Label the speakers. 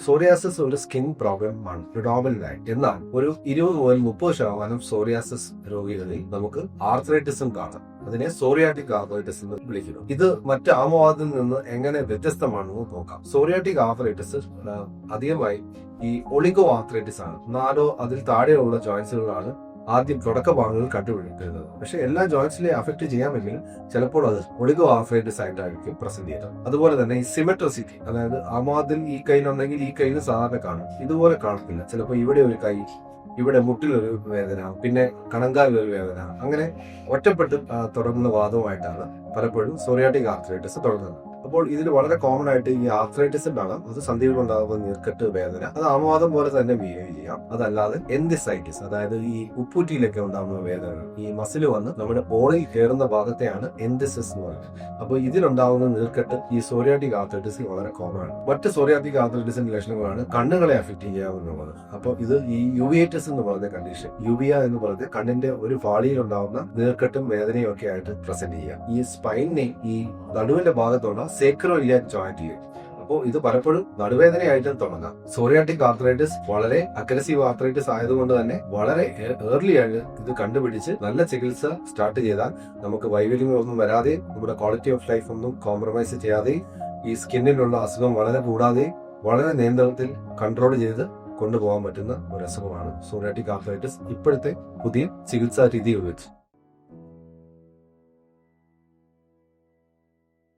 Speaker 1: Psoriasis ഒരു skin പ്രോബ്ലമാണ് predominant ആയി. എന്നാൽ ഒരു 20 മുതൽ 30% സോറിയാസിസ് രോഗികളിൽ നമുക്ക് ആർത്രൈറ്റിസും കാണാം. അതിനെ സോറിയാറ്റിക് ആർത്രൈറ്റിസ് എന്ന് വിളിക്കുന്നു. ഇത് മറ്റ് ആമവാദത്തിൽ നിന്ന് എങ്ങനെ വ്യത്യസ്തമാണെന്ന് നോക്കാം. സോറിയാറ്റിക് ആർത്രൈറ്റിസ് അധികമായി ഈ ഒളിഗോ ആർത്രൈറ്റിസ് ആണ്. 4 അതിൽ താഴെയുള്ള ജോയിന്റ്സുകളാണ് ആദ്യം തുടക്ക ഭാഗങ്ങൾ കണ്ടുപിടിക്കുന്നത്. പക്ഷെ എല്ലാ ജോയിന്റ്സിലെ അഫക്ട് ചെയ്യാമെങ്കിൽ ചിലപ്പോൾ അത് ഒളിഗോ ആർത്രൈറ്റിസ് ആയിട്ടായിരിക്കും പ്രസന്റ് ചെയ്യുന്നത്. അതുപോലെ തന്നെ ഈ സിമെട്രിസിറ്റി, അതായത് ആമാദിൽ ഈ കൈയിലുണ്ടെങ്കിൽ ഈ കൈയിൽ സാധാരണ കാണും, ഇതുപോലെ കാണത്തില്ല. ചിലപ്പോൾ ഇവിടെ ഒരു കൈ, ഇവിടെ മുട്ടിലൊരു വേദന, പിന്നെ കണങ്കാലിലൊരു വേദന, അങ്ങനെ ഒറ്റപ്പെട്ട് തുടങ്ങുന്ന വാദവുമായിട്ടാണ് പലപ്പോഴും സോറിയാറ്റിക് ആർത്രൈറ്റിസ് തുടങ്ങുന്നത്. അപ്പോൾ ഇതിൽ വളരെ കോമൺ ആയിട്ട് ഈ ആർത്രൈറ്റിസ് ഉണ്ടാകാം. അത് സന്ധിയിലുണ്ടാകുന്ന നീർക്കെട്ട് വേദന, അത് ആമവാദം പോലെ തന്നെ ബിഹേവ് ചെയ്യാം. അതല്ലാതെ എൻഡിസൈറ്റിസ്, അതായത് ഈ ഉപ്പൂറ്റിയിലൊക്കെ ഉണ്ടാകുന്ന വേദനകൾ, ഈ മസിൽ വന്ന് നമ്മുടെ ബോണിൽ കയറുന്ന ഭാഗത്തെയാണ് എൻഡിസിസ് എന്ന് പറയുന്നത്. അപ്പോൾ ഇതിലുണ്ടാകുന്ന നീർക്കെട്ട് ഈ സോറിയാറ്റിക് ആർത്രൈറ്റിസിൽ വളരെ കോമൺ ആണ്. മറ്റ് സോറിയാറ്റിക് ആർത്രൈറ്റിസിന്റെ ലക്ഷണങ്ങളാണ് കണ്ണുകളെ അഫക്ട് ചെയ്യാവുന്നത്. അപ്പോൾ ഇത് ഈ യുവിയറ്റിസ് എന്ന് പറയുന്ന കണ്ടീഷൻ, യുവിയ എന്ന് പറയുന്നത് കണ്ണിന്റെ ഒരു പാളിയിൽ ഉണ്ടാകുന്ന നീർക്കെട്ടും വേദനയും ഒക്കെ ആയിട്ട് പ്രസന്റ് ചെയ്യാം. ഈ സ്പൈനിനെ ഈ നടുവിന്റെ ഭാഗത്തുള്ള സേക്രോഇലിയാക് ജോയിന്റ്. അപ്പോൾ ഇത് പലപ്പോഴും നടുവേദനയായിട്ടും തുടങ്ങാം. സോറിയാറ്റിക് ആർത്രൈറ്റിസ് വളരെ അഗ്രസീവ് ആർത്രൈറ്റിസ് ആയതുകൊണ്ട് തന്നെ വളരെ ഏർലി ആയിട്ട് ഇത് കണ്ടുപിടിച്ച് നല്ല ചികിത്സ സ്റ്റാർട്ട് ചെയ്താൽ നമുക്ക് വൈകല്യങ്ങളൊന്നും വരാതെ, നമ്മുടെ ക്വാളിറ്റി ഓഫ് ലൈഫ് ഒന്നും കോംപ്രമൈസ് ചെയ്യാതെ, ഈ സ്കിന്നിലുള്ള അസുഖം വളരെ കൂടാതെ വളരെ നിയന്ത്രണത്തിൽ കൺട്രോൾ ചെയ്ത് കൊണ്ടുപോകാൻ പറ്റുന്ന ഒരു അസുഖമാണ് സോറിയാറ്റിക് ആർത്രൈറ്റിസ് ഇപ്പോഴത്തെ പുതിയ ചികിത്സാ രീതികൾ വെച്ച്.